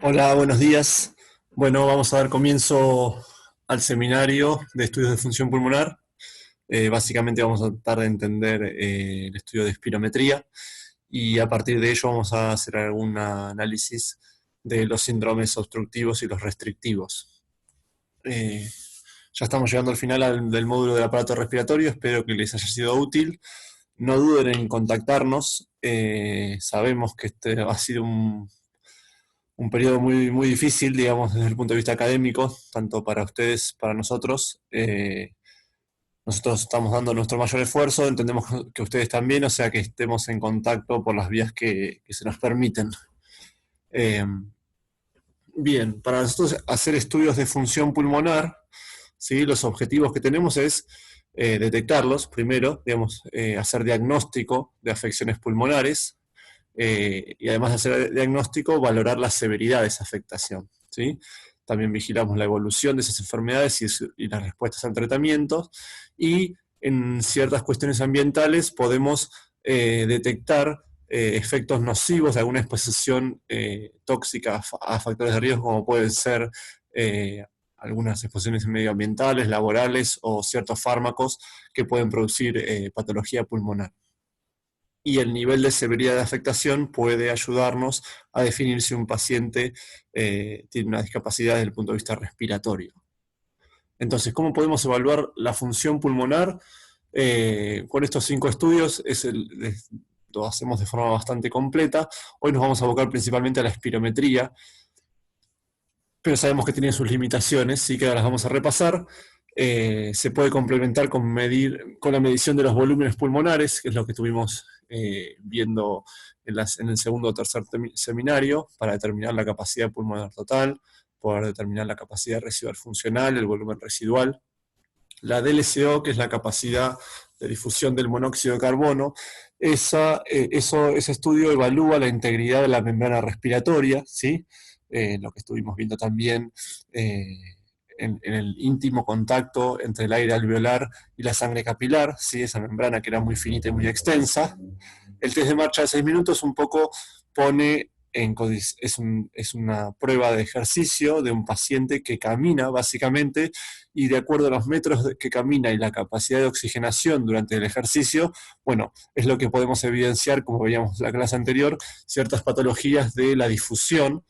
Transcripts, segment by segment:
Hola, buenos días. Bueno, vamos a dar comienzo al seminario de estudios de función pulmonar. Básicamente vamos a tratar de entender el estudio de espirometría y a partir de ello vamos a hacer algún análisis de los síndromes obstructivos y los restrictivos. Eh, ya estamos llegando al final del módulo del aparato respiratorio, espero que les haya sido útil. No duden en contactarnos, sabemos que este ha sido un periodo muy difícil, digamos, desde el punto de vista académico, tanto para ustedes, para nosotros. Nosotros estamos dando nuestro mayor esfuerzo, entendemos que ustedes también, o sea que estemos en contacto por las vías que se nos permiten. Eh, Bien, para nosotros hacer estudios de función pulmonar, ¿sí? Los objetivos que tenemos es detectarlos, primero, digamos, hacer diagnóstico de afecciones pulmonares, y además de hacer el diagnóstico, valorar la severidad de esa afectación, ¿sí? También vigilamos la evolución de esas enfermedades y las respuestas al tratamiento, y en ciertas cuestiones ambientales podemos detectar efectos nocivos de alguna exposición tóxica a factores de riesgo, como pueden ser algunas exposiciones medioambientales, laborales o ciertos fármacos que pueden producir patología pulmonar. Y el nivel de severidad de afectación puede ayudarnos a definir si un paciente tiene una discapacidad desde el punto de vista respiratorio. Entonces, ¿cómo podemos evaluar la función pulmonar? Con estos 5 estudios lo hacemos de forma bastante completa. Hoy nos vamos a abocar principalmente a la espirometría, pero sabemos que tiene sus limitaciones, sí que ahora las vamos a repasar. Se puede complementar con la medición de los volúmenes pulmonares, que es lo que estuvimos viendo en el segundo o tercer seminario, para determinar la capacidad pulmonar total, poder determinar la capacidad residual funcional, el volumen residual. La DLCO, que es la capacidad de difusión del monóxido de carbono, ese estudio evalúa la integridad de la membrana respiratoria, ¿sí? Lo que estuvimos viendo también eh, en el íntimo contacto entre el aire alveolar y la sangre capilar, ¿sí? Esa membrana que era muy finita y muy extensa. El test de marcha de 6 minutos un poco pone es una prueba de ejercicio de un paciente que camina básicamente, y de acuerdo a los metros que camina y la capacidad de oxigenación durante el ejercicio, bueno, es lo que podemos evidenciar, como veíamos en la clase anterior, ciertas patologías de la difusión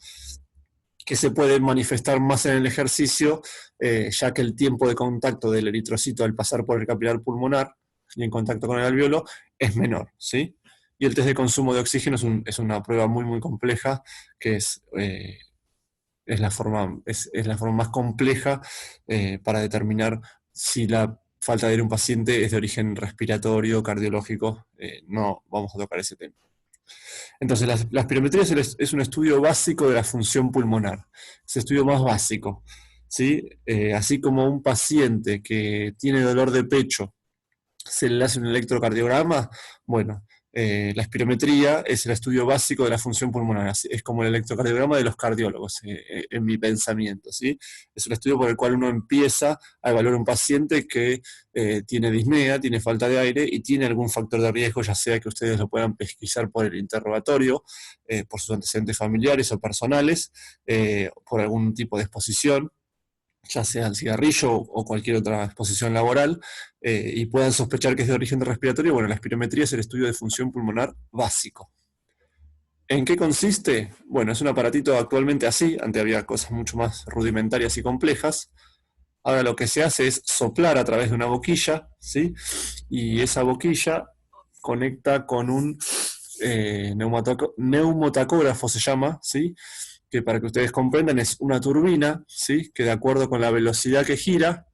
que se pueden manifestar más en el ejercicio, ya que el tiempo de contacto del eritrocito al pasar por el capilar pulmonar y en contacto con el alveolo es menor, ¿sí? Y el test de consumo de oxígeno es una prueba muy compleja, que es la forma más compleja para determinar si la falta de aire de un paciente es de origen respiratorio, cardiológico. No vamos a tocar ese tema. Entonces, la espirometría es un estudio básico de la función pulmonar. Es el estudio más básico, ¿sí? Así como un paciente que tiene dolor de pecho se le hace un electrocardiograma, bueno, la espirometría es el estudio básico de la función pulmonar, es como el electrocardiograma de los cardiólogos, en mi pensamiento, ¿sí? Es un estudio por el cual uno empieza a evaluar un paciente que tiene disnea, tiene falta de aire y tiene algún factor de riesgo, ya sea que ustedes lo puedan pesquisar por el interrogatorio, por sus antecedentes familiares o personales, por algún tipo de exposición, ya sea el cigarrillo o cualquier otra exposición laboral, y puedan sospechar que es de origen respiratorio. Bueno, la espirometría es el estudio de función pulmonar básico. ¿En qué consiste? Bueno, es un aparatito actualmente así, antes había cosas mucho más rudimentarias y complejas. Ahora lo que se hace es soplar a través de una boquilla, ¿sí? Y esa boquilla conecta con un neumotacógrafo, se llama, ¿sí? Que para que ustedes comprendan es una turbina, ¿sí? Que de acuerdo con la velocidad que gira,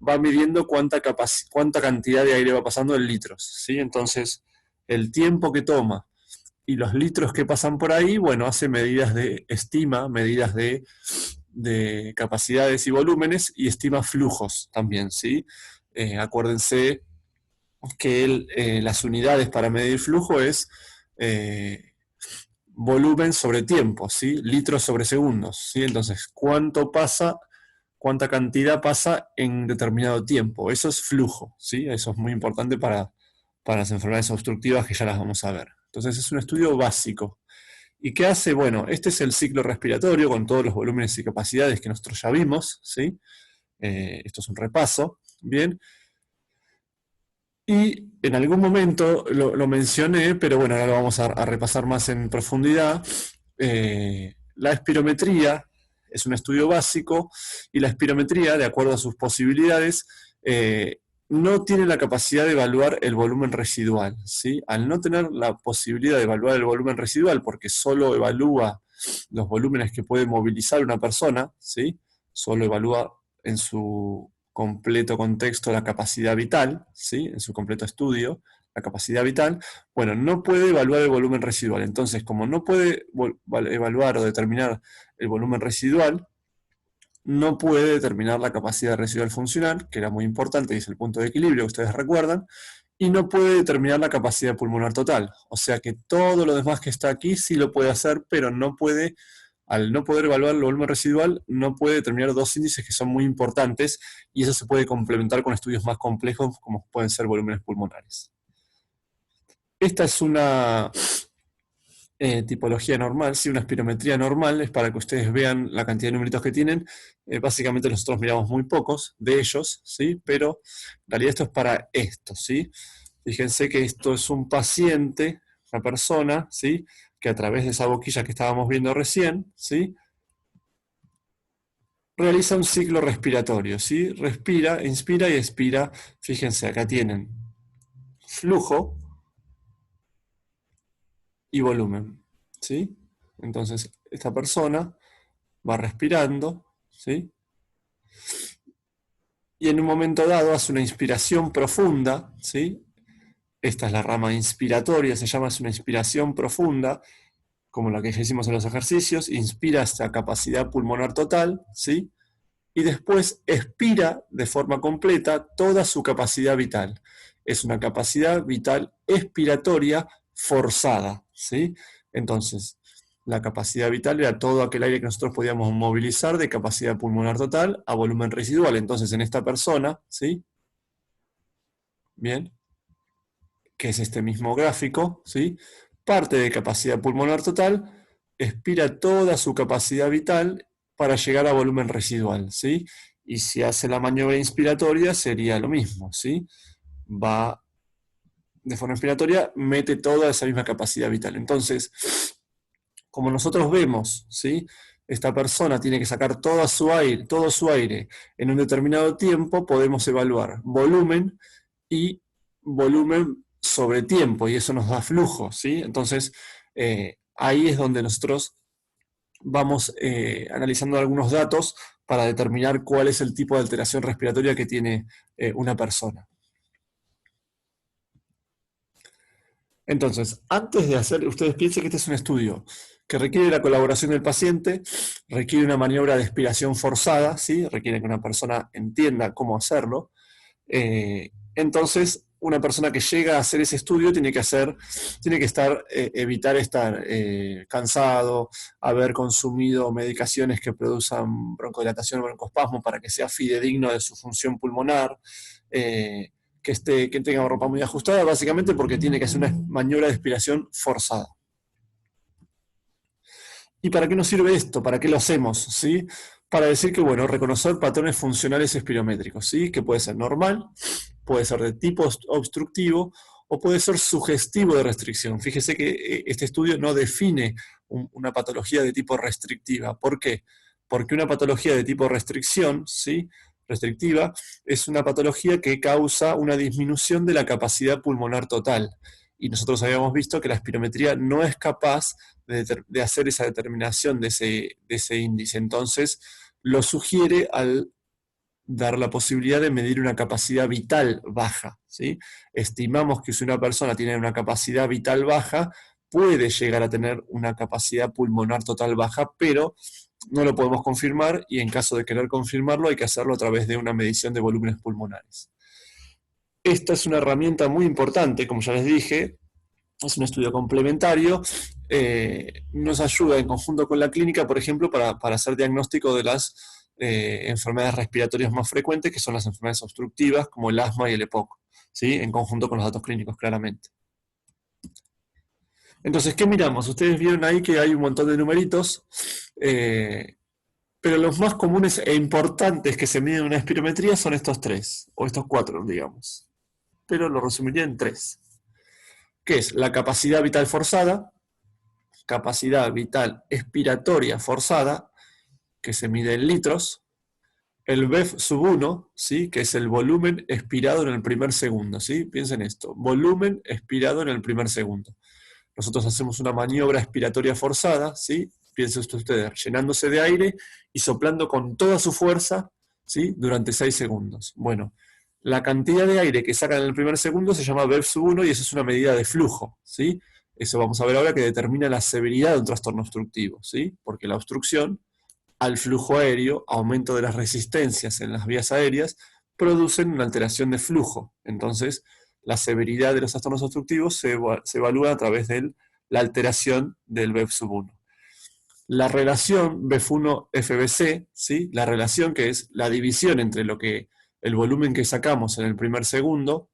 va midiendo cuánta cantidad de aire va pasando en litros, ¿sí? Entonces, el tiempo que toma y los litros que pasan por ahí, bueno, hace estima medidas de capacidades y volúmenes, y estima flujos también, ¿sí? Acuérdense que las unidades para medir flujo es eh, volumen sobre tiempo, ¿sí? Litros sobre segundos, ¿sí? Entonces, cuánta cantidad pasa en determinado tiempo. Eso es flujo, ¿sí? Eso es muy importante para las enfermedades obstructivas, que ya las vamos a ver. Entonces, es un estudio básico. ¿Y qué hace? Bueno, este es el ciclo respiratorio con todos los volúmenes y capacidades que nosotros ya vimos, ¿sí? Esto es un repaso, ¿bien? Y en algún momento lo mencioné, pero bueno, ahora lo vamos a repasar más en profundidad. La espirometría es un estudio básico y la espirometría, de acuerdo a sus posibilidades, no tiene la capacidad de evaluar el volumen residual, ¿sí? Al no tener la posibilidad de evaluar el volumen residual, porque solo evalúa los volúmenes que puede movilizar una persona, ¿sí? Solo evalúa en su completo contexto la capacidad vital, ¿sí? En su completo estudio, la capacidad vital, bueno, no puede evaluar el volumen residual. Entonces, como no puede evaluar o determinar el volumen residual, no puede determinar la capacidad residual funcional, que era muy importante y es el punto de equilibrio que ustedes recuerdan, y no puede determinar la capacidad pulmonar total. O sea que todo lo demás que está aquí sí lo puede hacer, pero no puede, al no poder evaluar el volumen residual, no puede determinar dos índices que son muy importantes y eso se puede complementar con estudios más complejos como pueden ser volúmenes pulmonares. Esta es una tipología normal, sí, una espirometría normal, es para que ustedes vean la cantidad de numeritos que tienen. Básicamente nosotros miramos muy pocos de ellos, ¿sí? Pero en realidad esto es para esto, ¿sí? Fíjense que esto es un paciente, una persona, ¿sí? Que a través de esa boquilla que estábamos viendo recién, ¿sí? Realiza un ciclo respiratorio, ¿sí? Respira, inspira y expira. Fíjense, acá tienen flujo y volumen, ¿sí? Entonces, esta persona va respirando, ¿sí? Y en un momento dado hace una inspiración profunda, ¿sí? Esta es la rama inspiratoria, se llama, es una inspiración profunda, como la que ya hicimos en los ejercicios, inspira esta capacidad pulmonar total, ¿sí? Y después expira de forma completa toda su capacidad vital. Es una capacidad vital expiratoria forzada, ¿sí? Entonces, la capacidad vital era todo aquel aire que nosotros podíamos movilizar de capacidad pulmonar total a volumen residual. Entonces, en esta persona, ¿sí? Bien, que es este mismo gráfico, ¿sí? Parte de capacidad pulmonar total, expira toda su capacidad vital para llegar a volumen residual, ¿sí? Y si hace la maniobra inspiratoria sería lo mismo, ¿sí? Va de forma inspiratoria, mete toda esa misma capacidad vital. Entonces, como nosotros vemos, ¿sí? Esta persona tiene que sacar todo su aire en un determinado tiempo, podemos evaluar volumen y volumen sobre tiempo, y eso nos da flujo, ¿sí? Entonces, ahí es donde nosotros vamos analizando algunos datos para determinar cuál es el tipo de alteración respiratoria que tiene una persona. Entonces, antes de hacer, ustedes piensen que este es un estudio que requiere la colaboración del paciente, requiere una maniobra de expiración forzada, ¿sí? Requiere que una persona entienda cómo hacerlo. Entonces, una persona que llega a hacer ese estudio tiene que evitar estar cansado, haber consumido medicaciones que produzcan broncodilatación o broncoespasmo para que sea fidedigno de su función pulmonar. Que tenga ropa muy ajustada, básicamente porque tiene que hacer una maniobra de expiración forzada. ¿Y para qué nos sirve esto? ¿Para qué lo hacemos? ¿Sí? Para decir que, bueno, reconocer patrones funcionales espirométricos, ¿sí? Que puede ser normal, puede ser de tipo obstructivo o puede ser sugestivo de restricción. Fíjese que este estudio no define una patología de tipo restrictiva. ¿Por qué? Porque una patología de tipo restricción, ¿sí? Restrictiva, es una patología que causa una disminución de la capacidad pulmonar total. Y nosotros habíamos visto que la espirometría no es capaz de hacer esa determinación de ese índice. Entonces, lo sugiere al dar la posibilidad de medir una capacidad vital baja, ¿sí? Estimamos que si una persona tiene una capacidad vital baja, puede llegar a tener una capacidad pulmonar total baja, pero no lo podemos confirmar y en caso de querer confirmarlo hay que hacerlo a través de una medición de volúmenes pulmonares. Esta es una herramienta muy importante, como ya les dije, es un estudio complementario, nos ayuda en conjunto con la clínica, por ejemplo, para hacer diagnóstico de las enfermedades respiratorias más frecuentes, que son las enfermedades obstructivas, como el asma y el EPOC, ¿sí? En conjunto con los datos clínicos, claramente. Entonces, ¿qué miramos? Ustedes vieron ahí que hay un montón de numeritos, pero los más comunes e importantes que se miden en una espirometría son estos tres, o estos cuatro, digamos. Pero lo resumiría en tres. ¿Qué es? La capacidad vital forzada, capacidad vital expiratoria forzada, que se mide en litros, el BEF sub 1, ¿sí? Que es el volumen expirado en el primer segundo, ¿sí? Piensen esto, volumen expirado en el primer segundo. Nosotros hacemos una maniobra expiratoria forzada, ¿sí? Piensen ustedes, llenándose de aire y soplando con toda su fuerza, ¿sí? Durante 6 segundos. Bueno, la cantidad de aire que sacan en el primer segundo se llama BEF sub 1 y eso es una medida de flujo, ¿sí? Eso vamos a ver ahora que determina la severidad de un trastorno obstructivo, ¿sí? Porque la obstrucción al flujo aéreo, aumento de las resistencias en las vías aéreas, producen una alteración de flujo. Entonces, la severidad de los trastornos obstructivos se evalúa a través de la alteración del BEF sub 1. La relación BEF1-FBC, ¿sí? La relación que es la división entre el volumen que sacamos en el primer segundo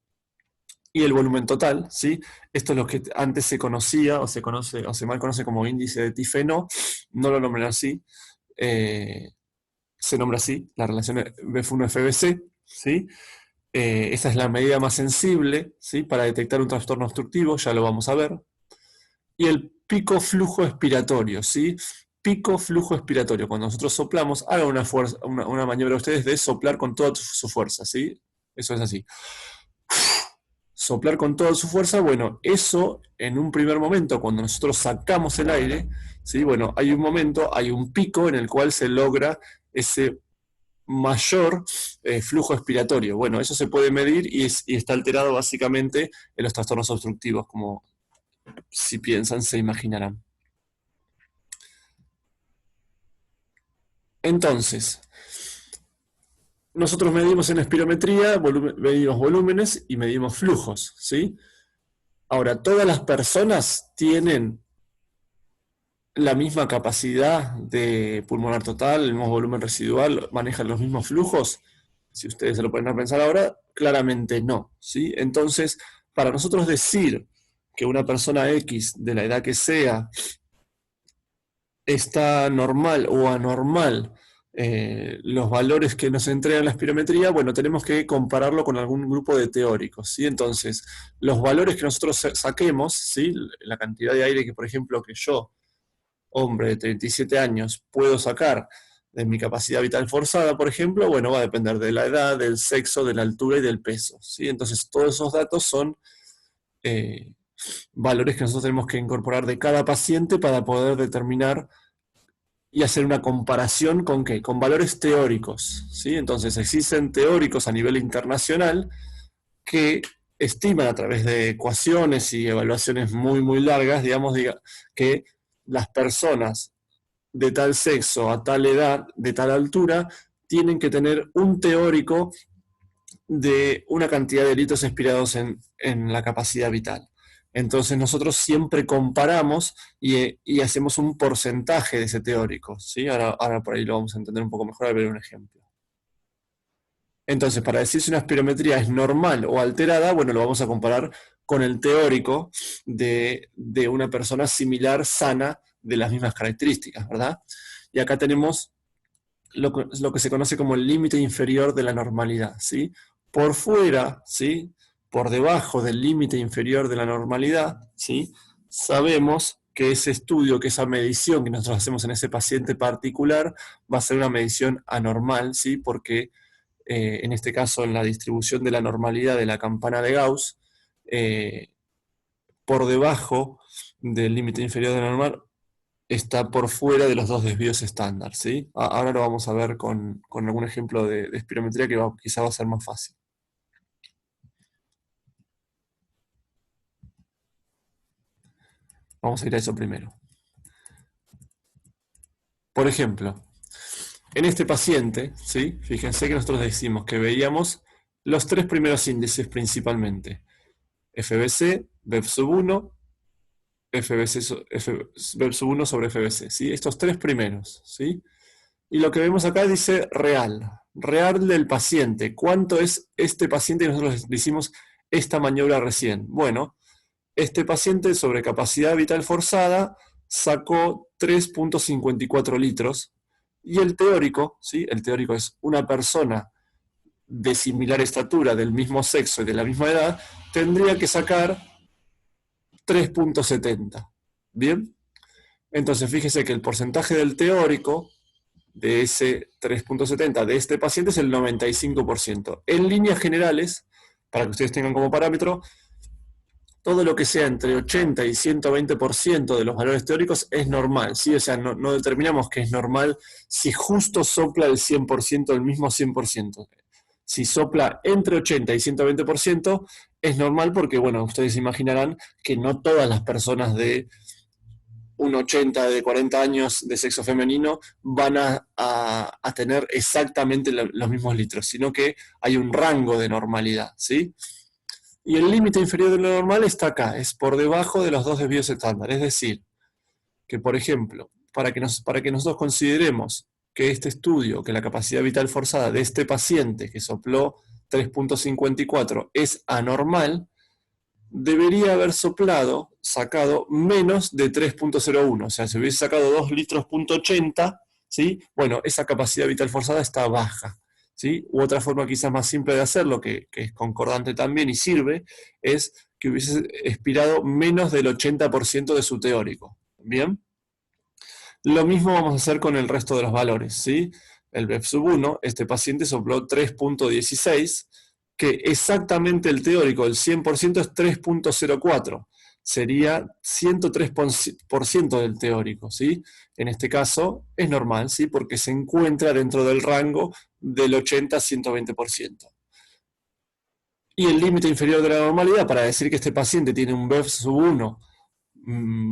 y el volumen total, ¿sí? Esto es lo que antes se conocía o se mal conoce como índice de Tifeno, no lo nombran así, se nombra así, la relación BEF1-FBC, ¿sí? Esta es la medida más sensible, ¿sí? Para detectar un trastorno obstructivo, ya lo vamos a ver. Y el pico flujo expiratorio, ¿sí? Pico flujo expiratorio. Cuando nosotros soplamos, hagan una maniobra ustedes de soplar con toda su fuerza, ¿sí? Eso es así. Soplar con toda su fuerza, bueno, eso en un primer momento, cuando nosotros sacamos el aire, ¿sí? Bueno, hay un momento, hay un pico en el cual se logra ese mayor flujo expiratorio. Bueno, eso se puede medir y está alterado básicamente en los trastornos obstructivos, como si piensan, se imaginarán. Entonces, nosotros medimos en espirometría, medimos volúmenes y medimos flujos, ¿sí? Ahora, ¿todas las personas tienen la misma capacidad de pulmonar total, el mismo volumen residual, manejan los mismos flujos? Si ustedes se lo pueden pensar ahora, claramente no, ¿sí? Entonces, para nosotros decir que una persona X, de la edad que sea, está normal o anormal, los valores que nos entregan la espirometría, bueno, tenemos que compararlo con algún grupo de teóricos, ¿sí? Entonces, los valores que nosotros saquemos, ¿sí? La cantidad de aire que, por ejemplo, que yo, hombre de 37 años, puedo sacar de mi capacidad vital forzada, por ejemplo, bueno, va a depender de la edad, del sexo, de la altura y del peso, ¿sí? Entonces, todos esos datos son valores que nosotros tenemos que incorporar de cada paciente para poder determinar y hacer una comparación con ¿qué? Con valores teóricos, ¿sí? Entonces existen teóricos a nivel internacional que estiman a través de ecuaciones y evaluaciones muy, muy largas, digamos, que las personas de tal sexo, a tal edad, de tal altura, tienen que tener un teórico de una cantidad de litros expirados en la capacidad vital. Entonces nosotros siempre comparamos y hacemos un porcentaje de ese teórico, ¿sí? Ahora por ahí lo vamos a entender un poco mejor al ver un ejemplo. Entonces, para decir si una espirometría es normal o alterada, bueno, lo vamos a comparar con el teórico de una persona similar, sana, de las mismas características, ¿verdad? Y acá tenemos lo que se conoce como el límite inferior de la normalidad, ¿sí? Por fuera, ¿sí? Por debajo del límite inferior de la normalidad, ¿sí? Sabemos que ese estudio, que esa medición que nosotros hacemos en ese paciente particular va a ser una medición anormal, ¿sí? Porque en este caso en la distribución de la normalidad de la campana de Gauss, por debajo del límite inferior de la normal, está por fuera de los dos desvíos estándar, ¿sí? Ahora lo vamos a ver con algún ejemplo de espirometría que quizá va a ser más fácil. Vamos a ir a eso primero. Por ejemplo, en este paciente, ¿sí? Fíjense que nosotros decimos que veíamos los tres primeros índices principalmente. FBC, BEF sub 1, BEF sub 1 sobre FBC, ¿sí? Estos tres primeros, ¿sí? Y lo que vemos acá dice real del paciente. ¿Cuánto es este paciente que nosotros le hicimos esta maniobra recién? Bueno, este paciente sobre capacidad vital forzada sacó 3,54 litros, y el teórico, ¿sí? El teórico es una persona de similar estatura, del mismo sexo y de la misma edad, tendría que sacar 3,70. ¿Bien? Entonces fíjese que el porcentaje del teórico de ese 3,70 de este paciente es el 95%. En líneas generales, para que ustedes tengan como parámetro, todo lo que sea entre 80 y 120% de los valores teóricos es normal, ¿sí? O sea, no determinamos que es normal si justo sopla el 100%, el mismo 100%. Si sopla entre 80 y 120%, es normal porque, bueno, ustedes imaginarán que no todas las personas de un 80 de 40 años de sexo femenino van a tener exactamente los mismos litros, sino que hay un rango de normalidad, ¿sí? Y el límite inferior de lo normal está acá, es por debajo de los 2 desvíos estándar. Es decir, que por ejemplo, para que nosotros consideremos que este estudio, que la capacidad vital forzada de este paciente que sopló 3,54 es anormal, debería haber sacado menos de 3,01. O sea, si hubiese sacado 2 litros,80, ¿sí? Bueno, esa capacidad vital forzada está baja. ¿Sí? U otra forma quizás más simple de hacerlo, que es concordante también y sirve, es que hubiese expirado menos del 80% de su teórico. ¿Bien? Lo mismo vamos a hacer con el resto de los valores, ¿sí? El BEF1, este paciente sopló 3,16, que exactamente el teórico, el 100% es 3,04. Sería 103% del teórico, ¿sí? En este caso es normal, ¿sí? Porque se encuentra dentro del rango del 80 a 120%. Y el límite inferior de la normalidad, para decir que este paciente tiene un BEF1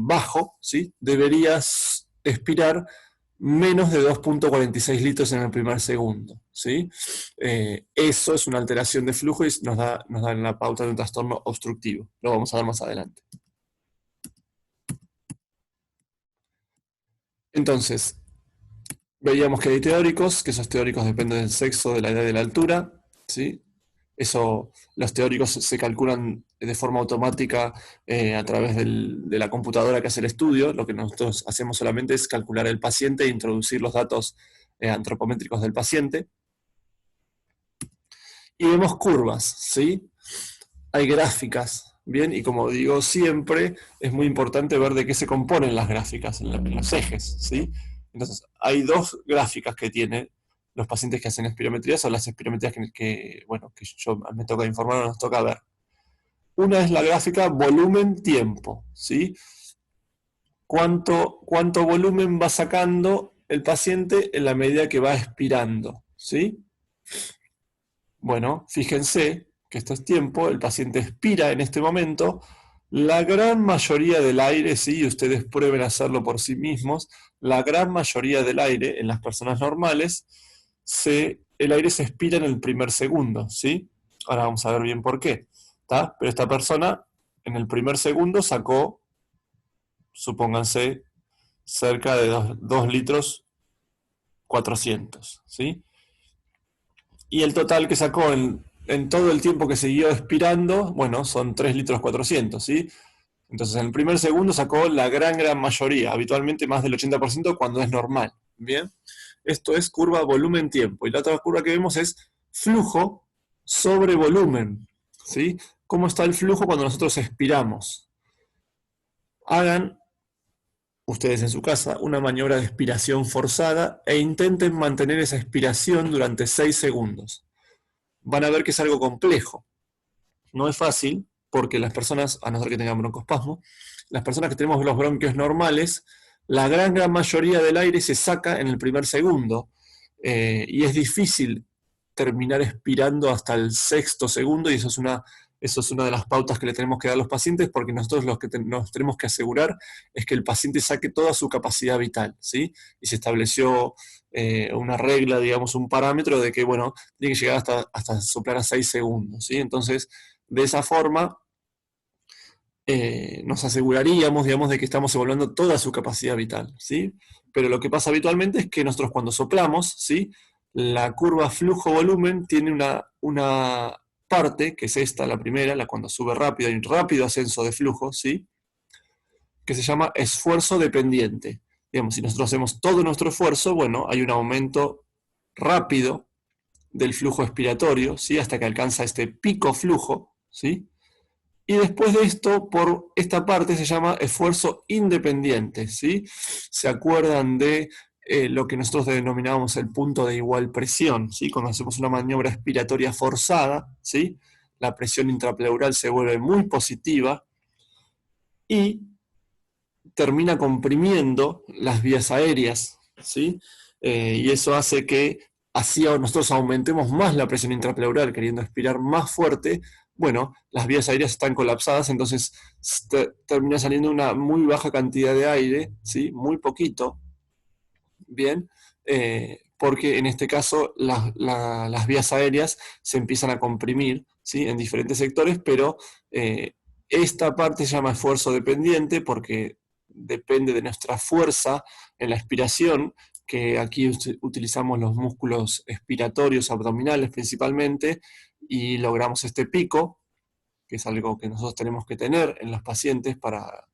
bajo, ¿sí? Debería expirar menos de 2,46 litros en el primer segundo, ¿sí? Eso es una alteración de flujo y nos da la pauta de un trastorno obstructivo. Lo vamos a ver más adelante. Entonces, veíamos que hay teóricos, que esos teóricos dependen del sexo, de la edad y de la altura, ¿sí? Eso, los teóricos se calculan de forma automática a través de la computadora que hace el estudio. Lo que nosotros hacemos solamente es calcular el paciente e introducir los datos antropométricos del paciente. Y vemos curvas, ¿sí? Hay gráficas, ¿bien? Y como digo siempre, es muy importante ver de qué se componen las gráficas, en los ejes, ¿sí? Entonces, hay 2 gráficas que tienen los pacientes que hacen espirometrías, o las espirometrías que yo me toca informar o nos toca ver. Una es la gráfica volumen-tiempo, ¿sí? ¿Cuánto volumen va sacando el paciente en la medida que va expirando, ¿sí? Bueno, fíjense que esto es tiempo, el paciente expira en este momento, la gran mayoría del aire, sí, ustedes prueben hacerlo por sí mismos, la gran mayoría del aire en las personas normales, el aire se expira en el primer segundo, ¿sí? Ahora vamos a ver bien por qué, ¿tá? Pero esta persona en el primer segundo sacó, supónganse, cerca de 2 litros 400, ¿sí? Y el total que sacó en todo el tiempo que siguió expirando, bueno, son 3 litros 400, ¿sí? Entonces en el primer segundo sacó la gran mayoría, habitualmente más del 80% cuando es normal, ¿bien? Esto es curva volumen-tiempo. Y la otra curva que vemos es flujo sobre volumen, ¿sí? ¿Cómo está el flujo cuando nosotros expiramos? Hagan ustedes en su casa una maniobra de expiración forzada e intenten mantener esa expiración durante 6 segundos. Van a ver que es algo complejo. No es fácil, porque las personas, a no ser que tengan broncoespasmo, las personas que tenemos los bronquios normales, la gran mayoría del aire se saca en el primer segundo, y es difícil terminar expirando hasta el 6.º segundo, y eso es una de las pautas que le tenemos que dar a los pacientes, porque nosotros lo que nos tenemos que asegurar es que el paciente saque toda su capacidad vital, ¿sí? Y se estableció una regla, digamos, un parámetro de que, bueno, tiene que llegar hasta soplar a 6 segundos, ¿sí? Entonces, de esa forma, nos aseguraríamos, digamos, de que estamos evaluando toda su capacidad vital, ¿sí? Pero lo que pasa habitualmente es que nosotros cuando soplamos, ¿sí? La curva flujo-volumen tiene parte, que es esta, la primera, la cuando sube rápido, hay un rápido ascenso de flujo, ¿sí? Que se llama esfuerzo dependiente. Digamos, si nosotros hacemos todo nuestro esfuerzo, bueno, hay un aumento rápido del flujo expiratorio, ¿sí? Hasta que alcanza este pico flujo, ¿sí? Y después de esto, por esta parte se llama esfuerzo independiente, ¿sí? ¿Se acuerdan de lo que nosotros denominábamos el punto de igual presión, ¿sí? Cuando hacemos una maniobra expiratoria forzada, ¿sí? La presión intrapleural se vuelve muy positiva y termina comprimiendo las vías aéreas, ¿sí? Y eso hace que así nosotros aumentemos más la presión intrapleural, queriendo expirar más fuerte. Bueno, las vías aéreas están colapsadas, entonces termina saliendo una muy baja cantidad de aire, ¿sí? Muy poquito, bien, porque en este caso las vías aéreas se empiezan a comprimir, ¿sí? En diferentes sectores, pero esta parte se llama esfuerzo dependiente porque depende de nuestra fuerza en la expiración, que aquí utilizamos los músculos expiratorios abdominales principalmente, y logramos este pico, que es algo que nosotros tenemos que tener en los pacientes para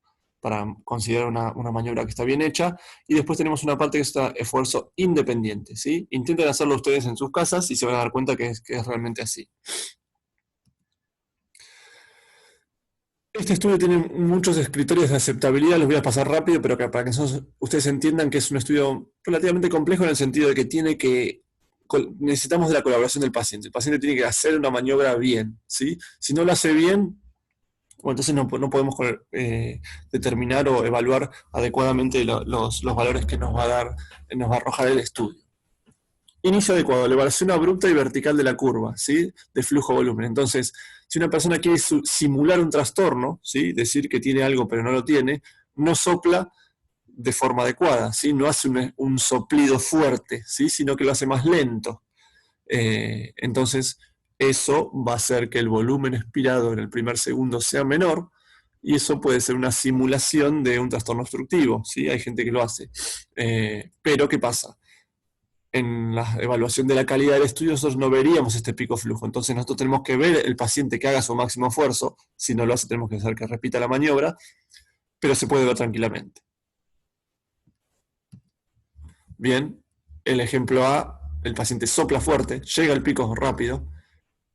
considerar una maniobra que está bien hecha. Y después tenemos una parte que está esfuerzo independiente, ¿sí? Intenten hacerlo ustedes en sus casas y se van a dar cuenta que es realmente así. Este estudio tiene muchos criterios de aceptabilidad, los voy a pasar rápido, pero para que ustedes entiendan que es un estudio relativamente complejo en el sentido de que necesitamos de la colaboración del paciente. El paciente tiene que hacer una maniobra bien, ¿sí? Si no lo hace bien, bueno, entonces no podemos determinar o evaluar adecuadamente los valores que nos va a arrojar el estudio. Inicio adecuado, la evaluación abrupta y vertical de la curva, ¿sí? De flujo-volumen. Entonces, si una persona quiere simular un trastorno, ¿sí? Decir que tiene algo pero no lo tiene, no sopla de forma adecuada, ¿sí? No hace un soplido fuerte, ¿sí? Sino que lo hace más lento. Entonces, eso va a hacer que el volumen expirado en el primer segundo sea menor, y eso puede ser una simulación de un trastorno obstructivo, ¿sí? Hay gente que lo hace. Pero, ¿qué pasa? En la evaluación de la calidad del estudio nosotros no veríamos este pico flujo, entonces nosotros tenemos que ver el paciente que haga su máximo esfuerzo, si no lo hace tenemos que hacer que repita la maniobra, pero se puede ver tranquilamente. Bien, el ejemplo A, el paciente sopla fuerte, llega al pico rápido.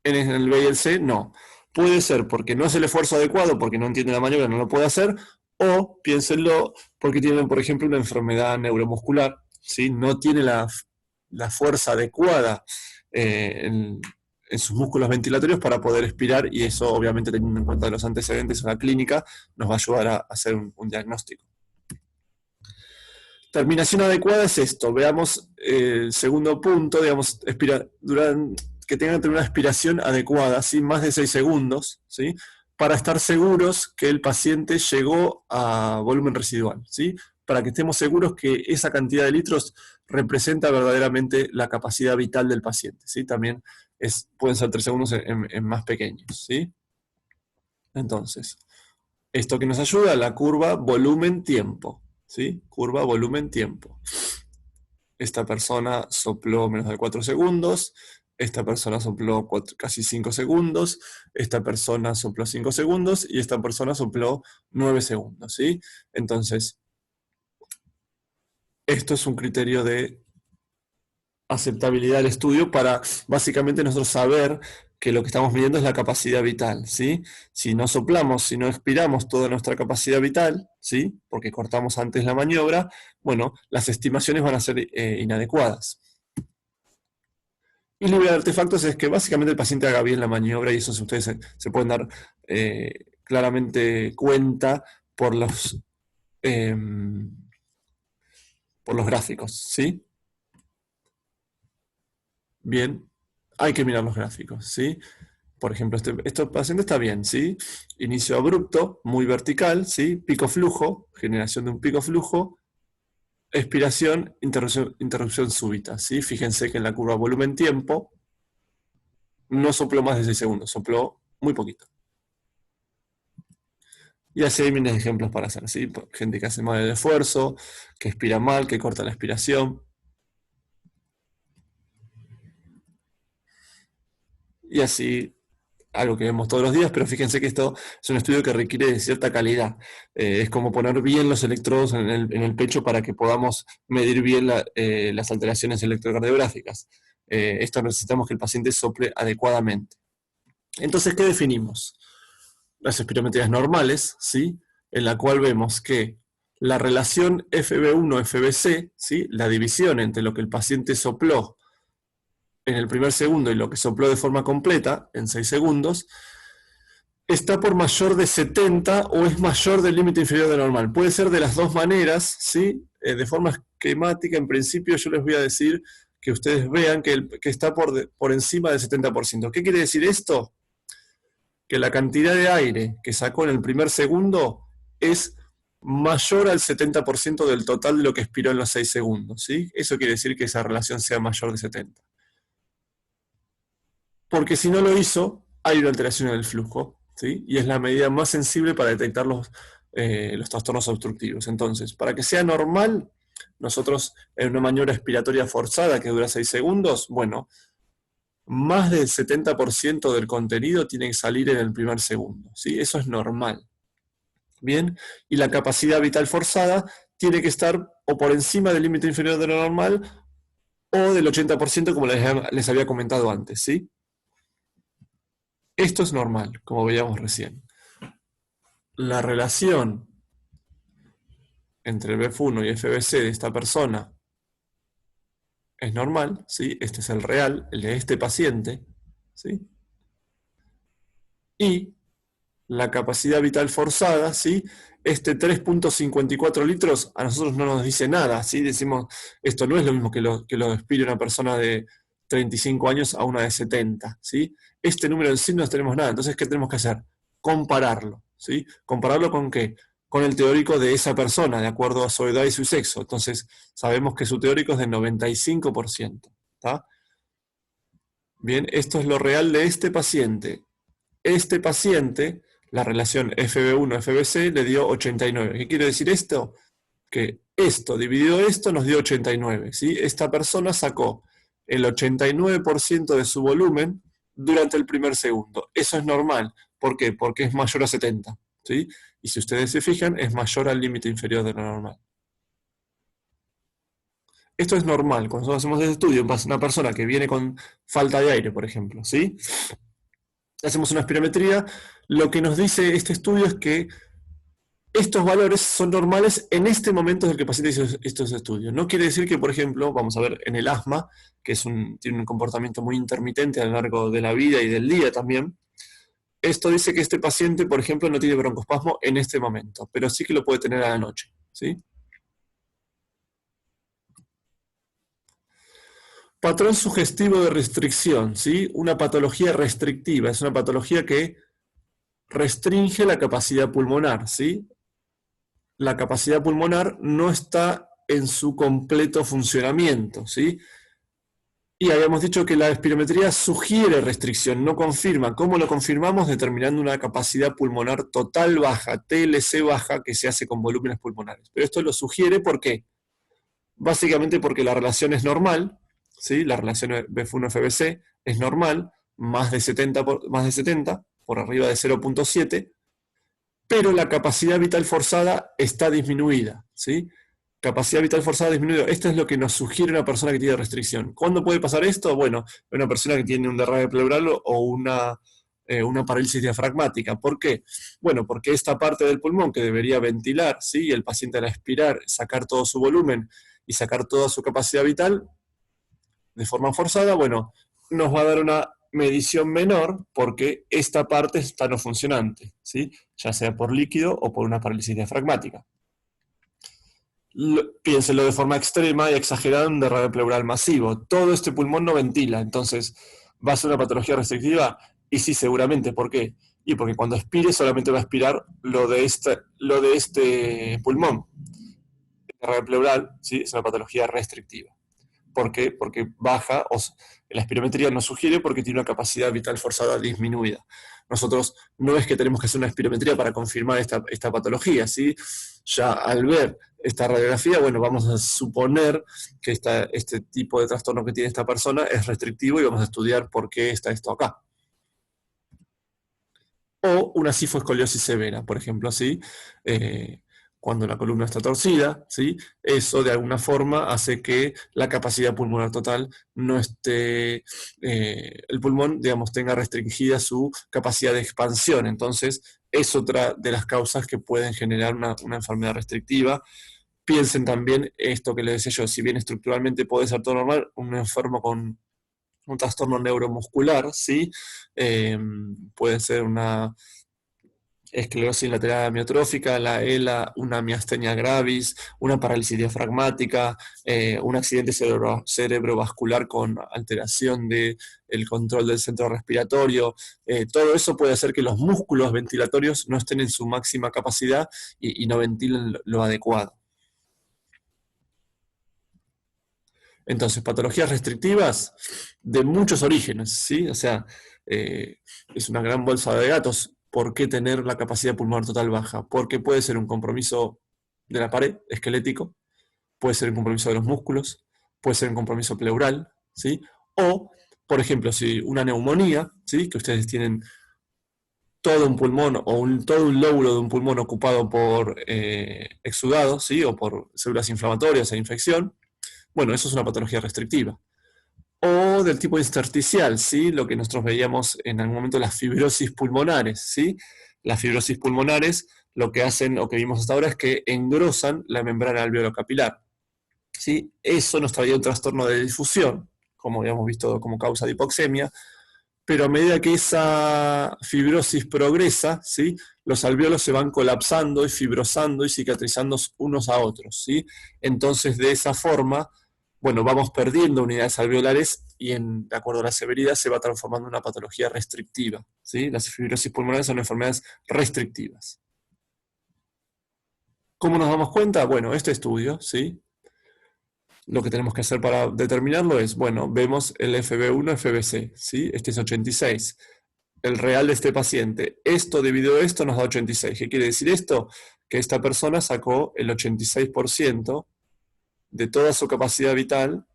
En el B y el C, no. Puede ser porque no hace el esfuerzo adecuado, porque no entiende la maniobra, no lo puede hacer, o piénsenlo porque tienen, por ejemplo, una enfermedad neuromuscular, ¿sí? No tiene la fuerza adecuada en sus músculos ventilatorios para poder expirar, y eso, obviamente, teniendo en cuenta los antecedentes en la clínica, nos va a ayudar a hacer un diagnóstico. Terminación adecuada es esto. Veamos el segundo punto, digamos, que tengan que tener una expiración adecuada, ¿sí? Más de 6 segundos, ¿sí? Para estar seguros que el paciente llegó a volumen residual, ¿sí? Para que estemos seguros que esa cantidad de litros representa verdaderamente la capacidad vital del paciente, ¿sí? También pueden ser 3 segundos en más pequeños, ¿sí? Entonces, esto que nos ayuda, la curva volumen-tiempo, ¿sí? Curva volumen-tiempo. Esta persona sopló menos de 4 segundos, esta persona sopló casi 5 segundos, esta persona sopló 5 segundos y esta persona sopló 9 segundos, ¿sí? Entonces, esto es un criterio de aceptabilidad del estudio para básicamente nosotros saber que lo que estamos midiendo es la capacidad vital, ¿sí? Si no soplamos, si no expiramos toda nuestra capacidad vital, ¿sí? Porque cortamos antes la maniobra, bueno, las estimaciones van a ser inadecuadas. Y libre de artefactos es que básicamente el paciente haga bien la maniobra, y eso ustedes se pueden dar claramente cuenta por eh, por los gráficos, ¿sí? Bien, hay que mirar los gráficos, ¿sí? Por ejemplo, este paciente está bien, ¿sí? Inicio abrupto, muy vertical, ¿sí? Pico flujo, generación de un pico flujo, expiración, interrupción súbita, ¿sí? Fíjense que en la curva volumen-tiempo no sopló más de 6 segundos, sopló muy poquito. Y así hay miles de ejemplos para hacer, ¿sí? Gente que hace mal el esfuerzo, que expira mal, que corta la expiración. Y así algo que vemos todos los días, pero fíjense que esto es un estudio que requiere de cierta calidad. Es como poner bien los electrodos en el pecho para que podamos medir bien las alteraciones electrocardiográficas. Esto necesitamos que el paciente sople adecuadamente. Entonces, ¿qué definimos? Las espirometrías normales, ¿sí? En la cual vemos que la relación FB1-FBC, ¿sí? La división entre lo que el paciente sopló en el primer segundo y lo que sopló de forma completa, en 6 segundos, está por mayor de 70 o es mayor del límite inferior de normal. Puede ser de las dos maneras, ¿sí? De forma esquemática, en principio yo les voy a decir que ustedes vean que está por encima del 70%. ¿Qué quiere decir esto? Que la cantidad de aire que sacó en el primer segundo es mayor al 70% del total de lo que expiró en los 6 segundos, ¿sí? Eso quiere decir que esa relación sea mayor de 70. Porque si no lo hizo, hay una alteración en el flujo, ¿sí? Y es la medida más sensible para detectar los trastornos obstructivos. Entonces, para que sea normal, nosotros en una maniobra expiratoria forzada que dura 6 segundos, bueno, más del 70% del contenido tiene que salir en el primer segundo, ¿sí? Eso es normal. Bien, y la capacidad vital forzada tiene que estar o por encima del límite inferior de lo normal o del 80% como les había comentado antes, ¿sí? Esto es normal, como veíamos recién. La relación entre el BF1 y FBC de esta persona es normal, ¿sí? Este es el real, el de este paciente, ¿sí? Y la capacidad vital forzada, ¿sí? Este 3.54 litros a nosotros no nos dice nada, ¿sí? Decimos, esto no es lo mismo que lo expire una persona de 35 años a una de 70, ¿sí? Este número en sí no tenemos nada, entonces, ¿qué tenemos que hacer? Compararlo, ¿sí? ¿Compararlo con qué? Con el teórico de esa persona, de acuerdo a su edad y su sexo. Entonces, sabemos que su teórico es del 95%, ¿está? Bien, esto es lo real de este paciente. Este paciente, la relación FB1-FBC le dio 89. ¿Qué quiere decir esto? Que esto dividido esto nos dio 89. ¿Sí? Esta persona sacó el 89% de su volumen durante el primer segundo. Eso es normal. ¿Por qué? Porque es mayor a 70. ¿Sí? Y si ustedes se fijan, es mayor al límite inferior de lo normal. Esto es normal. Cuando nosotros hacemos este estudio, una persona que viene con falta de aire, por ejemplo, ¿sí? Hacemos una espirometría, lo que nos dice este estudio es que estos valores son normales en este momento en el que el paciente hizo estos estudios. No quiere decir que, por ejemplo, vamos a ver en el asma, que tiene un comportamiento muy intermitente a lo largo de la vida y del día también, esto dice que este paciente, por ejemplo, no tiene broncoespasmo en este momento, pero sí que lo puede tener a la noche, ¿sí? Patrón sugestivo de restricción, ¿sí? Una patología restrictiva, es una patología que restringe la capacidad pulmonar, ¿sí? La capacidad pulmonar no está en su completo funcionamiento, ¿sí? Y habíamos dicho que la espirometría sugiere restricción, no confirma. ¿Cómo lo confirmamos? Determinando una capacidad pulmonar total baja, TLC baja, que se hace con volúmenes pulmonares. Pero esto lo sugiere, ¿por qué? Básicamente porque la relación es normal, ¿sí? La relación BF1-FBC es normal, más de 70 por arriba de 0.7, pero la capacidad vital forzada está disminuida, ¿sí? Capacidad vital forzada disminuida. Esto es lo que nos sugiere una persona que tiene restricción. ¿Cuándo puede pasar esto? Bueno, una persona que tiene un derrame pleural o una parálisis diafragmática. ¿Por qué? Bueno, porque esta parte del pulmón que debería ventilar, ¿sí? El paciente al aspirar, sacar todo su volumen y sacar toda su capacidad vital de forma forzada, bueno, nos va a dar una medición menor porque esta parte está no funcionante, ¿sí? Ya sea por líquido o por una parálisis diafragmática. Piénselo de forma extrema y exagerada en un derrame pleural masivo. Todo este pulmón no ventila, entonces va a ser una patología restrictiva. Y sí, seguramente. ¿Por qué? Y porque cuando expire solamente va a expirar lo de este pulmón. El derrame pleural, ¿sí? Es una patología restrictiva. ¿Por qué? Porque baja, la espirometría nos sugiere porque tiene una capacidad vital forzada disminuida. Nosotros no es que tenemos que hacer una espirometría para confirmar esta patología, ¿sí? Ya al ver esta radiografía, bueno, vamos a suponer que este tipo de trastorno que tiene esta persona es restrictivo y vamos a estudiar por qué está esto acá. o una cifoescoliosis severa, por ejemplo, ¿sí? Cuando la columna está torcida, ¿sí? Eso de alguna forma hace que la capacidad pulmonar total no esté, el pulmón, digamos, tenga restringida su capacidad de expansión. Entonces, es otra de las causas que pueden generar una enfermedad restrictiva. Piensen también esto que les decía yo, si bien estructuralmente puede ser todo normal, un enfermo con un trastorno neuromuscular, ¿sí? Puede ser una esclerosis lateral amiotrófica, la ELA, una miastenia gravis, una parálisis diafragmática, un accidente cerebrovascular con alteración del control del centro respiratorio. Todo eso puede hacer que los músculos ventilatorios no estén en su máxima capacidad y no ventilen lo adecuado. Entonces, patologías restrictivas de muchos orígenes, ¿sí? O sea, es una gran bolsa de gatos. ¿Por qué tener la capacidad pulmonar total baja? Porque puede ser un compromiso de la pared esquelético, puede ser un compromiso de los músculos, puede ser un compromiso pleural, ¿sí? O, por ejemplo, si una neumonía, ¿sí? Que ustedes tienen todo un pulmón o todo un lóbulo de un pulmón ocupado por exudado, ¿sí? O por células inflamatorias e infección, bueno, eso es una patología restrictiva. O del tipo intersticial, ¿sí? Lo que nosotros veíamos en algún momento, las fibrosis pulmonares, ¿sí? Las fibrosis pulmonares lo que hacen, o que vimos hasta ahora, es que engrosan la membrana alveolo-capilar, ¿sí? Eso nos traía un trastorno de difusión, como habíamos visto como causa de hipoxemia, pero a medida que esa fibrosis progresa, ¿sí? Los alvéolos se van colapsando y fibrosando y cicatrizando unos a otros, ¿sí? Entonces, de esa forma, bueno, vamos perdiendo unidades alveolares y de acuerdo a la severidad se va transformando en una patología restrictiva, ¿sí? Las fibrosis pulmonares son enfermedades restrictivas. ¿Cómo nos damos cuenta? Bueno, este estudio, ¿sí? Lo que tenemos que hacer para determinarlo es, bueno, vemos el FB1, FBC, ¿sí? Este es 86. El real de este paciente. Esto dividido esto nos da 86. ¿Qué quiere decir esto? Que esta persona sacó el 86% de toda su capacidad vital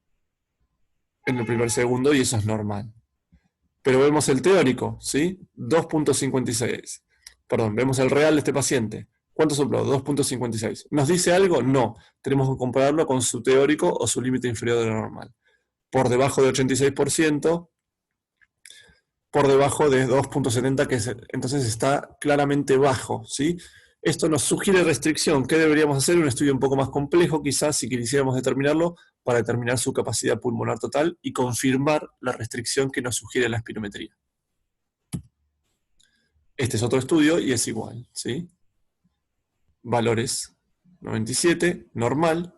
en el primer segundo y eso es normal. Pero vemos el teórico, ¿sí? 2.56. Perdón, vemos el real de este paciente. ¿Cuánto sopló? 2.56. ¿Nos dice algo? No. Tenemos que compararlo con su teórico o su límite inferior de lo normal. Por debajo de 86%, por debajo de 2.70, que entonces está claramente bajo, ¿sí? Esto nos sugiere restricción. ¿Qué deberíamos hacer? Un estudio un poco más complejo, quizás, si quisiéramos determinarlo, para determinar su capacidad pulmonar total y confirmar la restricción que nos sugiere la espirometría. Este es otro estudio y es igual, ¿sí? Valores 97, normal.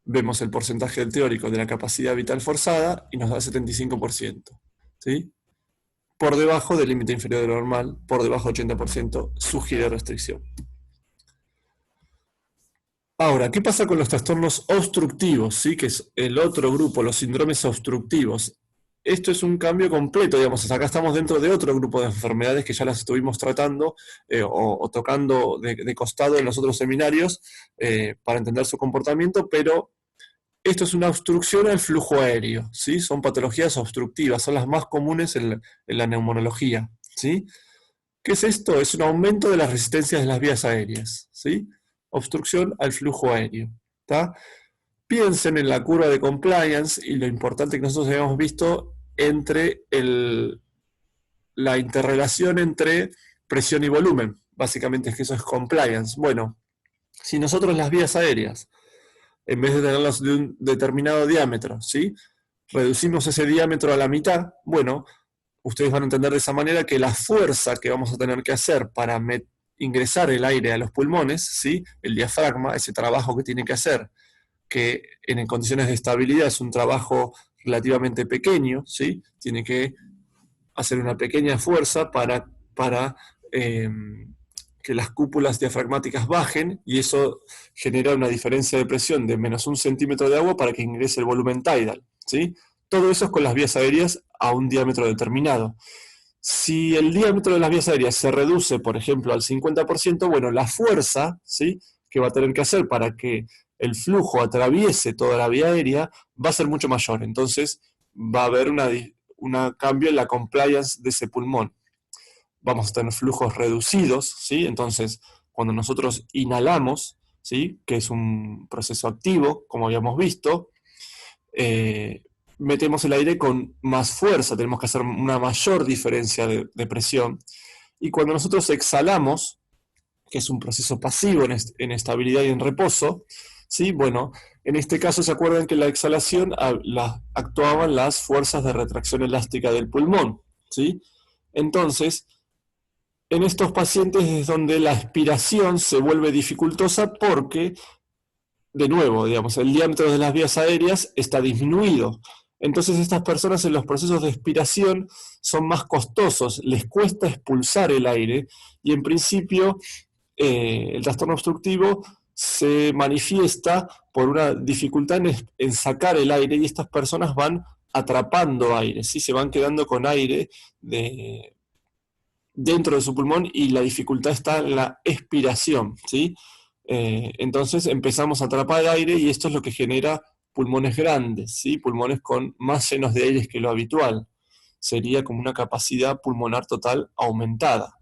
Vemos el porcentaje del teórico de la capacidad vital forzada y nos da 75%, ¿sí? Por debajo del límite inferior de lo normal, por debajo del 80%, sugiere restricción. Ahora, ¿qué pasa con los trastornos obstructivos? ¿Sí? Que es el otro grupo, los síndromes obstructivos. Esto es un cambio completo, digamos, acá estamos dentro de otro grupo de enfermedades que ya las estuvimos tratando o tocando de costado en los otros seminarios para entender su comportamiento, pero esto es una obstrucción al flujo aéreo, ¿sí? Son patologías obstructivas, son las más comunes en la neumonología, ¿sí? ¿Qué es esto? Es un aumento de las resistencias de las vías aéreas, ¿sí? Obstrucción al flujo aéreo, ¿tá? Piensen en la curva de compliance y lo importante que nosotros habíamos visto entre la interrelación entre presión y volumen. Básicamente es que eso es compliance. Bueno, si nosotros las vías aéreas, en vez de tenerlas de un determinado diámetro, ¿sí? Reducimos ese diámetro a la mitad, bueno, ustedes van a entender de esa manera que la fuerza que vamos a tener que hacer para ingresar el aire a los pulmones, ¿sí? El diafragma, ese trabajo que tiene que hacer, que en condiciones de estabilidad es un trabajo relativamente pequeño, ¿sí? Tiene que hacer una pequeña fuerza para que las cúpulas diafragmáticas bajen y eso genera una diferencia de presión de menos 1 centímetro de agua para que ingrese el volumen tidal, ¿sí? Todo eso es con las vías aéreas a un diámetro determinado. Si el diámetro de las vías aéreas se reduce, por ejemplo, al 50%, bueno, la fuerza, ¿sí? Que va a tener que hacer para que el flujo atraviese toda la vía aérea va a ser mucho mayor. Entonces va a haber un cambio en la compliance de ese pulmón. vamos a tener flujos reducidos, ¿sí? Entonces, cuando nosotros inhalamos, ¿sí? Que es un proceso activo, como habíamos visto, metemos el aire con más fuerza, tenemos que hacer una mayor diferencia de presión. Y cuando nosotros exhalamos, que es un proceso pasivo en estabilidad y en reposo, ¿sí? Bueno, en este caso se acuerdan que la exhalación actuaban las fuerzas de retracción elástica del pulmón, ¿sí? Entonces, en estos pacientes es donde la expiración se vuelve dificultosa porque, de nuevo, digamos, el diámetro de las vías aéreas está disminuido. Entonces estas personas en los procesos de expiración son más costosos, les cuesta expulsar el aire y en principio el trastorno obstructivo se manifiesta por una dificultad en sacar el aire y estas personas van atrapando aire, ¿sí? Se van quedando con aire dentro de su pulmón y la dificultad está en la expiración, ¿sí? Entonces empezamos a atrapar aire y esto es lo que genera pulmones grandes, ¿sí? Pulmones con más llenos de aire que lo habitual. Sería como una capacidad pulmonar total aumentada.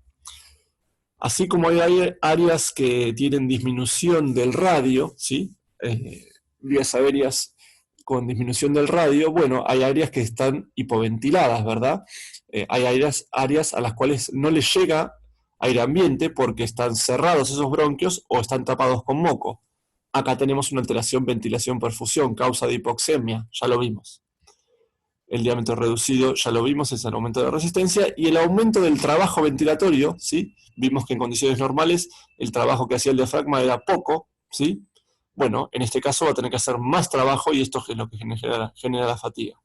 Así como hay áreas que tienen disminución del radio, ¿sí? Vías aéreas con disminución del radio, bueno, hay áreas que están hipoventiladas, ¿verdad? Hay áreas a las cuales no les llega aire ambiente porque están cerrados esos bronquios o están tapados con moco. Acá tenemos una alteración ventilación-perfusión, causa de hipoxemia, ya lo vimos. El diámetro reducido, ya lo vimos, es el aumento de resistencia, y el aumento del trabajo ventilatorio, ¿sí? Vimos que en condiciones normales el trabajo que hacía el diafragma era poco, ¿sí? Bueno, en este caso va a tener que hacer más trabajo y esto es lo que genera la fatiga.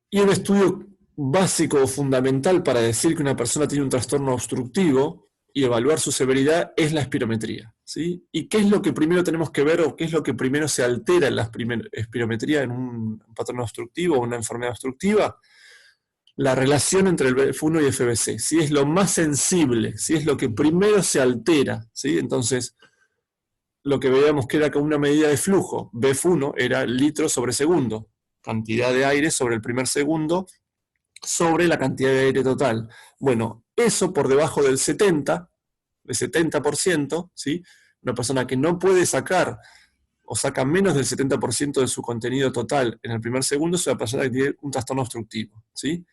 Y un estudio básico o fundamental para decir que una persona tiene un trastorno obstructivo y evaluar su severidad es la espirometría, ¿sí? ¿Y qué es lo que primero tenemos que ver o qué es lo que primero se altera en la espirometría en un patrón obstructivo o una enfermedad obstructiva? La relación entre el BF1 y FBC, si es lo más sensible, si es lo que primero se altera, ¿sí? Entonces, lo que veíamos que era como una medida de flujo, BF1 era litros sobre segundo, cantidad de aire sobre el primer segundo, sobre la cantidad de aire total. Bueno, eso por debajo del 70%, ¿sí? Una persona que no puede sacar o saca menos del 70% de su contenido total en el primer segundo es una persona que tiene un trastorno obstructivo, ¿sí?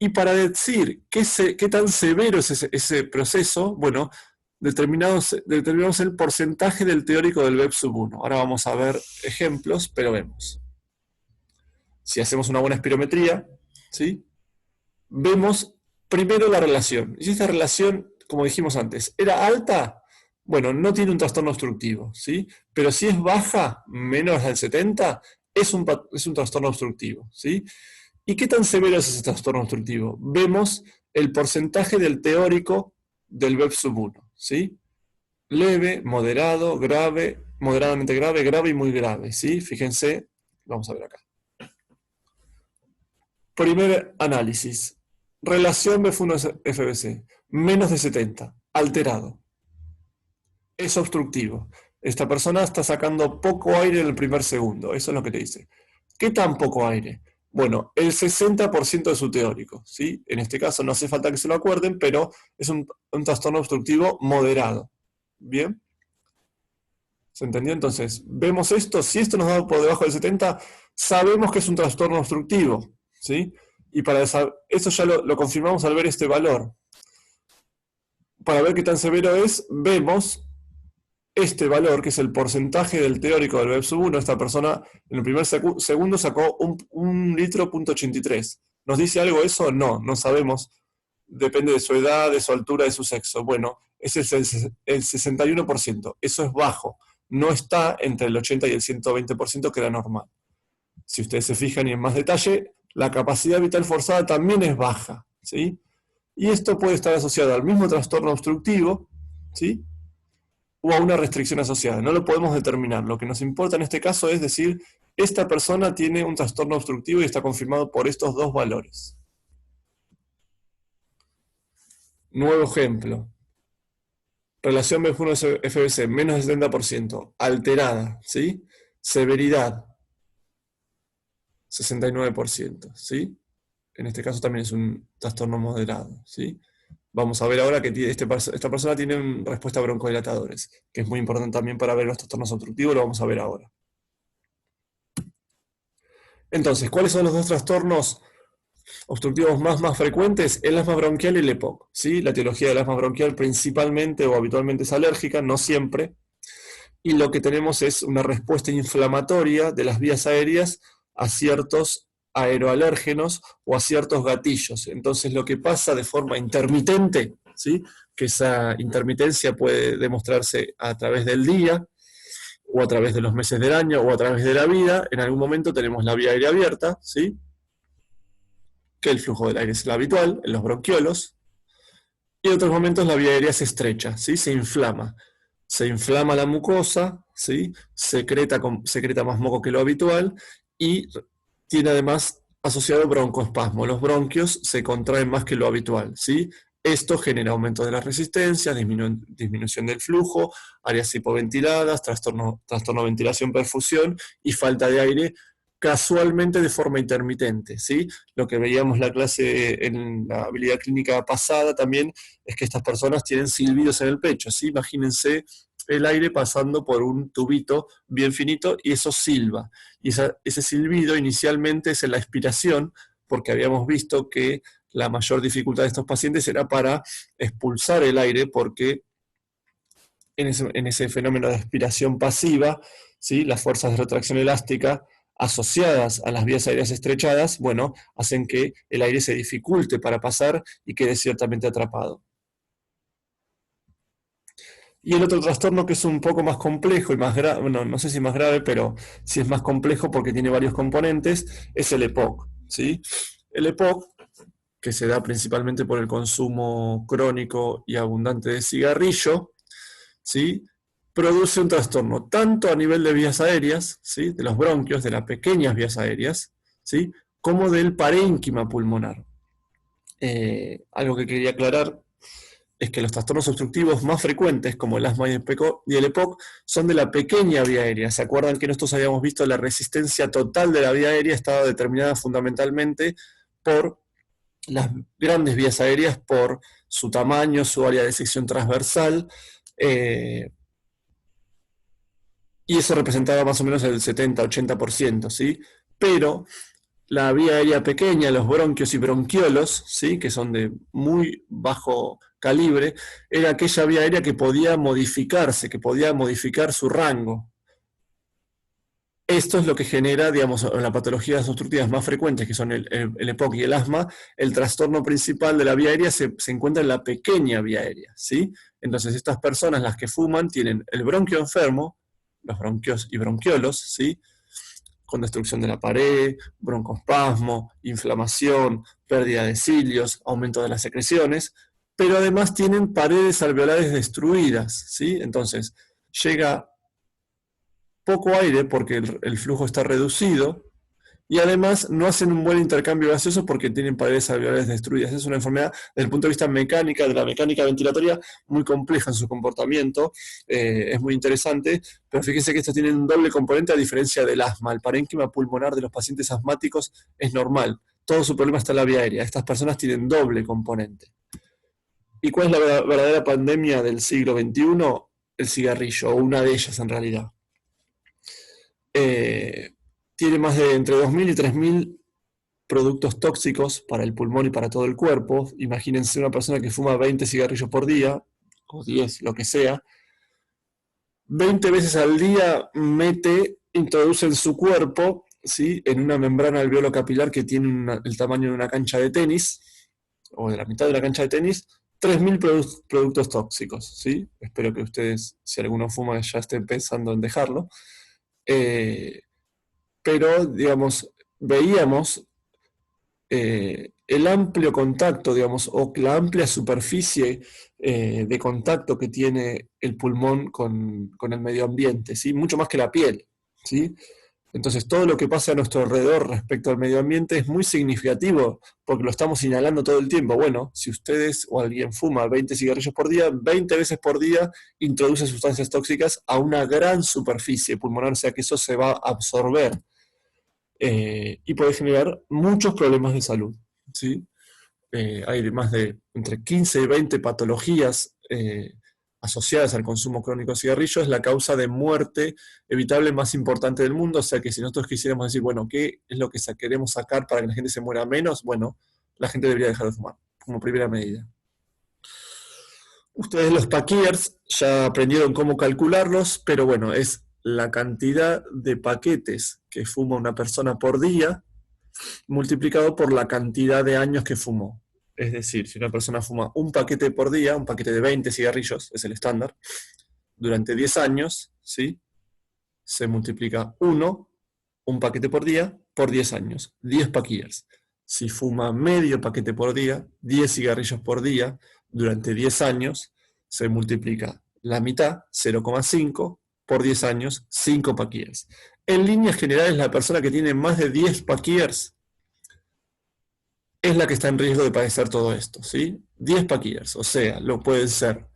Y para decir qué tan severo es ese proceso, bueno, determinamos el porcentaje del teórico del BEP1. Ahora vamos a ver ejemplos, pero vemos. Si hacemos una buena espirometría, ¿sí? Vemos primero la relación. Y si esta relación, como dijimos antes, era alta, bueno, no tiene un trastorno obstructivo, ¿sí? Pero si es baja, menos del 70, es un trastorno obstructivo, ¿sí? ¿Y qué tan severo es ese trastorno obstructivo? Vemos el porcentaje del teórico del BEP1, ¿sí? Leve, moderado, grave, moderadamente grave, grave y muy grave, ¿sí? Fíjense, vamos a ver acá. Primer análisis. Relación BF1-FBC, menos de 70, alterado. Es obstructivo. Esta persona está sacando poco aire en el primer segundo, eso es lo que te dice. ¿Qué tan poco aire? Bueno, el 60% de su teórico, ¿sí? En este caso no hace falta que se lo acuerden, pero es un trastorno obstructivo moderado. ¿Bien? ¿Se entendió? Entonces, vemos esto, si esto nos da por debajo del 70, sabemos que es un trastorno obstructivo, ¿sí? Y para eso ya lo confirmamos al ver este valor. Para ver qué tan severo es, vemos este valor, que es el porcentaje del teórico del BEP1. Esta persona en el primer segundo sacó un litro punto 83. ¿Nos dice algo eso? No, no sabemos. Depende de su edad, de su altura, de su sexo. Bueno, ese es el 61%. Eso es bajo. No está entre el 80 y el 120% que era normal. Si ustedes se fijan y en más detalle, la capacidad vital forzada también es baja, ¿sí? Y esto puede estar asociado al mismo trastorno obstructivo, ¿sí? O a una restricción asociada. No lo podemos determinar. Lo que nos importa en este caso es decir, esta persona tiene un trastorno obstructivo y está confirmado por estos dos valores. Nuevo ejemplo. Relación BF1-FBC, menos del 70%, alterada, ¿sí? Severidad, 69%, ¿sí? En este caso también es un trastorno moderado, ¿sí? Vamos a ver ahora que esta persona tiene una respuesta a broncodilatadores, que es muy importante también para ver los trastornos obstructivos, lo vamos a ver ahora. Entonces, ¿cuáles son los dos trastornos obstructivos más frecuentes? El asma bronquial y el EPOC, ¿sí? La etiología del asma bronquial principalmente o habitualmente es alérgica, no siempre, y lo que tenemos es una respuesta inflamatoria de las vías aéreas a ciertos aeroalérgenos o a ciertos gatillos. Entonces lo que pasa de forma intermitente, ¿sí? Que esa intermitencia puede demostrarse a través del día, o a través de los meses del año, o a través de la vida. En algún momento tenemos la vía aérea abierta, ¿sí? Que el flujo del aire es el habitual, en los bronquiolos, y en otros momentos la vía aérea se estrecha, ¿sí? Se inflama. Se inflama la mucosa, ¿sí? Secreta más moco que lo habitual, y tiene además asociado broncoespasmo. Los bronquios se contraen más que lo habitual, ¿sí? Esto genera aumento de la resistencia, disminución del flujo, áreas hipoventiladas, trastorno de ventilación-perfusión y falta de aire, casualmente de forma intermitente, ¿sí? Lo que veíamos en la clase en la habilidad clínica pasada también es que estas personas tienen silbidos en el pecho, ¿sí? Imagínense el aire pasando por un tubito bien finito y eso silba. Y ese silbido inicialmente es en la expiración, porque habíamos visto que la mayor dificultad de estos pacientes era para expulsar el aire, porque en ese fenómeno de expiración pasiva, ¿sí? Las fuerzas de retracción elástica asociadas a las vías aéreas estrechadas, bueno, hacen que el aire se dificulte para pasar y quede ciertamente atrapado. Y el otro trastorno que es un poco más complejo y más grave, bueno, no sé si más grave, pero sí es más complejo porque tiene varios componentes, es el EPOC, ¿sí? El EPOC, que se da principalmente por el consumo crónico y abundante de cigarrillo, ¿sí? Produce un trastorno tanto a nivel de vías aéreas, ¿sí? De los bronquios, de las pequeñas vías aéreas, ¿sí? Como del parénquima pulmonar. Algo que quería aclarar es que los trastornos obstructivos más frecuentes, como el asma y el EPOC, son de la pequeña vía aérea. ¿Se acuerdan que nosotros habíamos visto la resistencia total de la vía aérea estaba determinada fundamentalmente por las grandes vías aéreas, por su tamaño, su área de sección transversal, y eso representaba más o menos el 70-80%, ¿sí? Pero la vía aérea pequeña, los bronquios y bronquiolos, ¿sí? Que son de muy bajo calibre, era aquella vía aérea que podía modificarse, que podía modificar su rango. Esto es lo que genera, digamos, en las patologías obstructivas más frecuentes, que son el EPOC y el asma, el trastorno principal de la vía aérea se encuentra en la pequeña vía aérea, ¿sí? Entonces estas personas, las que fuman, tienen el bronquio enfermo, los bronquios y bronquiolos, ¿sí? Con destrucción de la pared, broncoespasmo, inflamación, pérdida de cilios, aumento de las secreciones, pero además tienen paredes alveolares destruidas, ¿sí? Entonces, llega poco aire porque el flujo está reducido, y además no hacen un buen intercambio gaseoso porque tienen paredes alveolares destruidas. Es una enfermedad, desde el punto de vista mecánica, de la mecánica ventilatoria, muy compleja en su comportamiento, es muy interesante, pero fíjense que estos tienen un doble componente a diferencia del asma. El parénquima pulmonar de los pacientes asmáticos es normal, todo su problema está en la vía aérea. Estas personas tienen doble componente. ¿Y cuál es la verdadera pandemia del siglo XXI? El cigarrillo, o una de ellas en realidad. Tiene más de entre 2.000 y 3.000 productos tóxicos para el pulmón y para todo el cuerpo. Imagínense una persona que fuma 20 cigarrillos por día, o 10, lo que sea. 20 veces al día introduce en su cuerpo, ¿sí? En una membrana alveolo capilar que tiene el tamaño de una cancha de tenis, o de la mitad de la cancha de tenis, 3.000 productos tóxicos, ¿sí? Espero que ustedes, si alguno fuma, ya estén pensando en dejarlo. Pero, digamos, veíamos el amplio contacto, digamos, o la amplia superficie de contacto que tiene el pulmón con el medio ambiente, ¿sí? Mucho más que la piel, ¿sí? Entonces todo lo que pasa a nuestro alrededor respecto al medio ambiente es muy significativo porque lo estamos inhalando todo el tiempo. Bueno, si ustedes o alguien fuma 20 cigarrillos por día, 20 veces por día introduce sustancias tóxicas a una gran superficie pulmonar, o sea que eso se va a absorber y puede generar muchos problemas de salud. ¿sí? Hay más de entre 15 y 20 patologías asociadas al consumo crónico de cigarrillos. Es la causa de muerte evitable más importante del mundo, o sea que si nosotros quisiéramos decir, bueno, ¿qué es lo que queremos sacar para que la gente se muera menos? Bueno, la gente debería dejar de fumar, como primera medida. Ustedes los packers ya aprendieron cómo calcularlos, pero bueno, es la cantidad de paquetes que fuma una persona por día multiplicado por la cantidad de años que fumó. Es decir, si una persona fuma un paquete por día, un paquete de 20 cigarrillos, es el estándar, durante 10 años, ¿sí? Se multiplica un paquete por día, por 10 años, 10 packers. Si fuma medio paquete por día, 10 cigarrillos por día, durante 10 años, se multiplica la mitad, 0,5, por 10 años, 5 packers. En líneas generales, la persona que tiene más de 10 packers es la que está en riesgo de padecer todo esto, ¿sí? 10 packers, o sea, lo pueden ser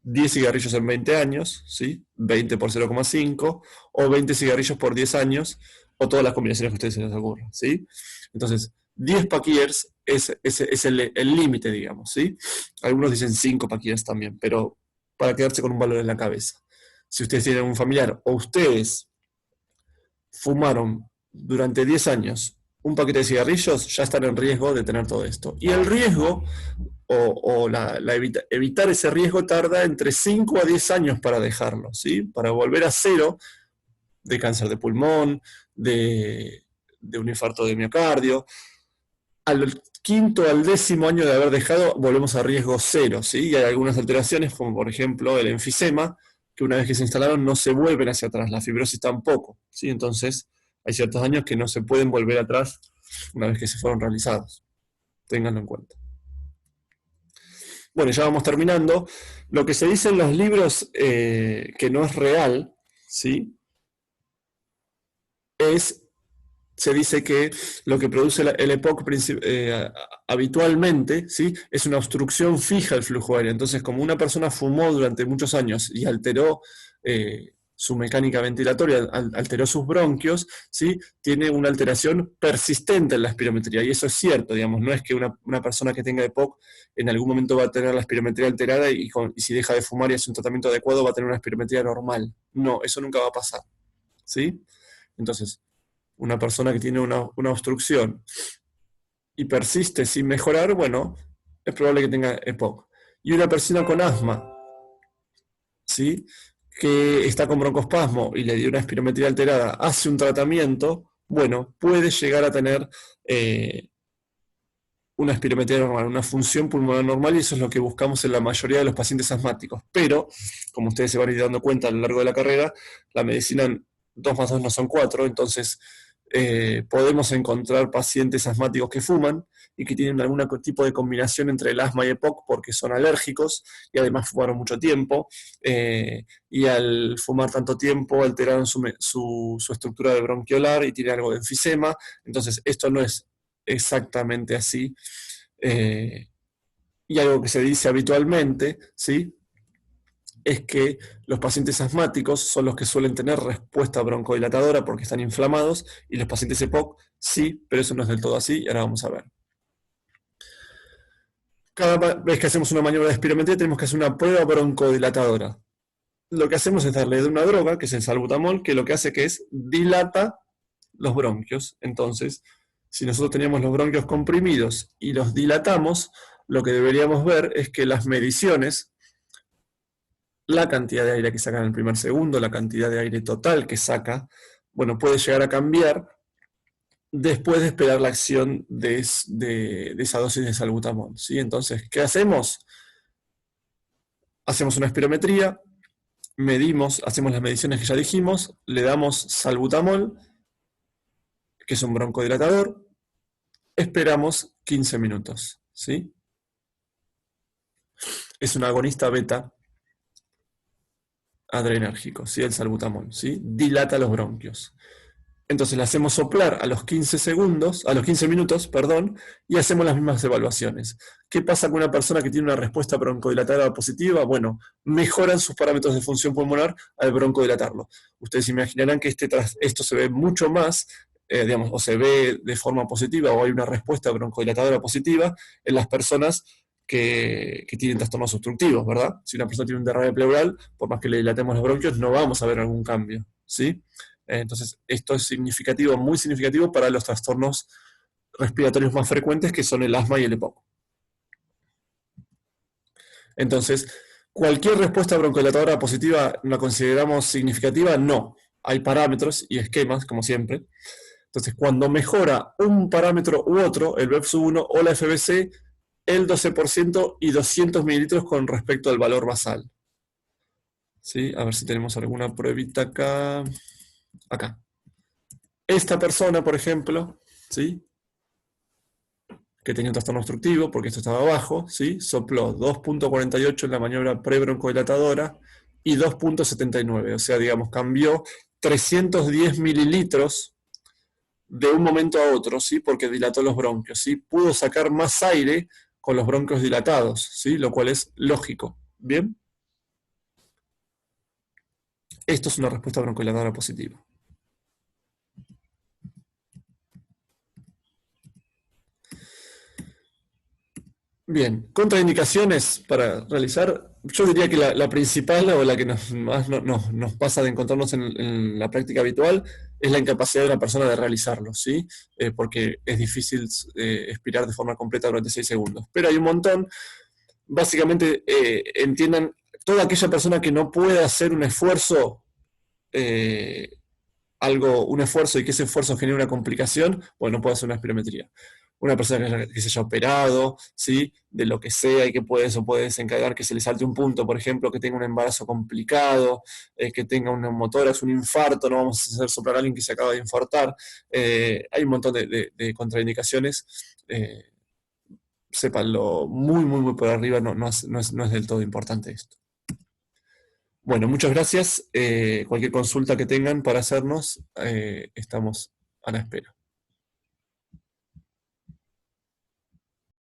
10 cigarrillos en 20 años, ¿sí? 20 por 0,5, o 20 cigarrillos por 10 años, o todas las combinaciones que a ustedes se les ocurran, ¿sí? Entonces, 10 packers es el límite, digamos, ¿sí? Algunos dicen 5 packers también, pero para quedarse con un valor en la cabeza. Si ustedes tienen un familiar o ustedes fumaron durante 10 años un paquete de cigarrillos, ya están en riesgo de tener todo esto. Y el riesgo, evitar ese riesgo tarda entre 5 a 10 años para dejarlo, ¿sí? Para volver a cero de cáncer de pulmón, de un infarto de miocardio. Al quinto al 10.º año de haber dejado, volvemos a riesgo cero, ¿sí? Y hay algunas alteraciones, como por ejemplo el enfisema, que una vez que se instalaron no se vuelven hacia atrás, la fibrosis tampoco, ¿sí? Entonces hay ciertos daños que no se pueden volver atrás una vez que se fueron realizados. Ténganlo en cuenta. Bueno, ya vamos terminando. Lo que se dice en los libros que no es real, ¿sí? Se dice que lo que produce el EPOC habitualmente, ¿sí? Es una obstrucción fija del flujo aéreo. Entonces, como una persona fumó durante muchos años y alteró su mecánica ventilatoria, alteró sus bronquios, ¿sí? Tiene una alteración persistente en la espirometría. Y eso es cierto, digamos, no es que una persona que tenga EPOC en algún momento va a tener la espirometría alterada y si deja de fumar y hace un tratamiento adecuado va a tener una espirometría normal. No, eso nunca va a pasar, ¿sí? Entonces, una persona que tiene una obstrucción y persiste sin mejorar, bueno, es probable que tenga EPOC. Y una persona con asma, ¿sí? Que está con broncoespasmo y le dio una espirometría alterada, hace un tratamiento, bueno, puede llegar a tener una espirometría normal, una función pulmonar normal, y eso es lo que buscamos en la mayoría de los pacientes asmáticos. Pero, como ustedes se van a ir dando cuenta a lo largo de la carrera, la medicina 2 más 2 no son 4, entonces podemos encontrar pacientes asmáticos que fuman y que tienen algún tipo de combinación entre el asma y EPOC porque son alérgicos y además fumaron mucho tiempo, y al fumar tanto tiempo alteraron su estructura de bronquiolar y tiene algo de enfisema. Entonces esto no es exactamente así, y algo que se dice habitualmente, ¿sí? Es que los pacientes asmáticos son los que suelen tener respuesta broncodilatadora porque están inflamados, y los pacientes EPOC sí, pero eso no es del todo así, y ahora vamos a ver. Cada vez que hacemos una maniobra de espirometría tenemos que hacer una prueba broncodilatadora. Lo que hacemos es darle una droga, que es el salbutamol, que lo que hace que es dilata los bronquios. Entonces, si nosotros teníamos los bronquios comprimidos y los dilatamos, lo que deberíamos ver es que las mediciones, la cantidad de aire que saca en el primer segundo, la cantidad de aire total que saca, bueno, puede llegar a cambiar después de esperar la acción de esa dosis de salbutamol, ¿sí? Entonces, ¿qué hacemos? Hacemos una espirometría, medimos, hacemos las mediciones que ya dijimos, le damos salbutamol, que es un broncodilatador, esperamos 15 minutos, ¿sí? Es un agonista beta adrenérgico, ¿sí? El salbutamol, ¿sí? Dilata los bronquios. Entonces le hacemos soplar a los 15 minutos, perdón, y hacemos las mismas evaluaciones. ¿Qué pasa con una persona que tiene una respuesta broncodilatada positiva? Bueno, mejoran sus parámetros de función pulmonar al broncodilatarlo. Ustedes imaginarán que esto se ve mucho más digamos, o se ve de forma positiva o hay una respuesta broncodilatadora positiva en las personas que tienen trastornos obstructivos, ¿verdad? Si una persona tiene un derrame pleural, por más que le dilatemos los bronquios, no vamos a ver algún cambio, ¿sí? Entonces, esto es significativo, muy significativo para los trastornos respiratorios más frecuentes, que son el asma y el EPOC. Entonces, ¿cualquier respuesta broncodilatadora positiva la consideramos significativa? No. Hay parámetros y esquemas, como siempre. Entonces, cuando mejora un parámetro u otro, el BEPS1 o la FBC, el 12% y 200 mililitros con respecto al valor basal. ¿Sí? A ver si tenemos alguna pruebita acá. Acá. Esta persona, por ejemplo, ¿sí? Que tenía un trastorno obstructivo, porque esto estaba abajo, ¿sí? Sopló 2.48 en la maniobra prebroncodilatadora y 2.79, o sea, digamos, cambió 310 mililitros de un momento a otro, ¿sí? Porque dilató los bronquios, ¿sí? Pudo sacar más aire con los bronquios dilatados, ¿sí? Lo cual es lógico, ¿bien? Esto es una respuesta broncodilatadora positiva. Bien, contraindicaciones para realizar. Yo diría que la principal o la que más nos pasa de encontrarnos en la práctica habitual es la incapacidad de la persona de realizarlo, ¿sí? Porque es difícil expirar de forma completa durante 6 segundos. Pero hay un montón. Básicamente, entiendan, toda aquella persona que no pueda hacer un esfuerzo, un esfuerzo y que ese esfuerzo genere una complicación, bueno, no puede hacer una espirometría. Una persona que se haya operado, ¿sí? De lo que sea y que eso puede desencadenar que se le salte un punto, por ejemplo, que tenga un embarazo complicado, que tenga un neumotórax, un infarto, no vamos a hacer soplar a alguien que se acaba de infartar. Hay un montón de contraindicaciones. Sépanlo muy, muy, muy por arriba, no es del todo importante esto. Bueno, muchas gracias. Cualquier consulta que tengan para hacernos, estamos a la espera.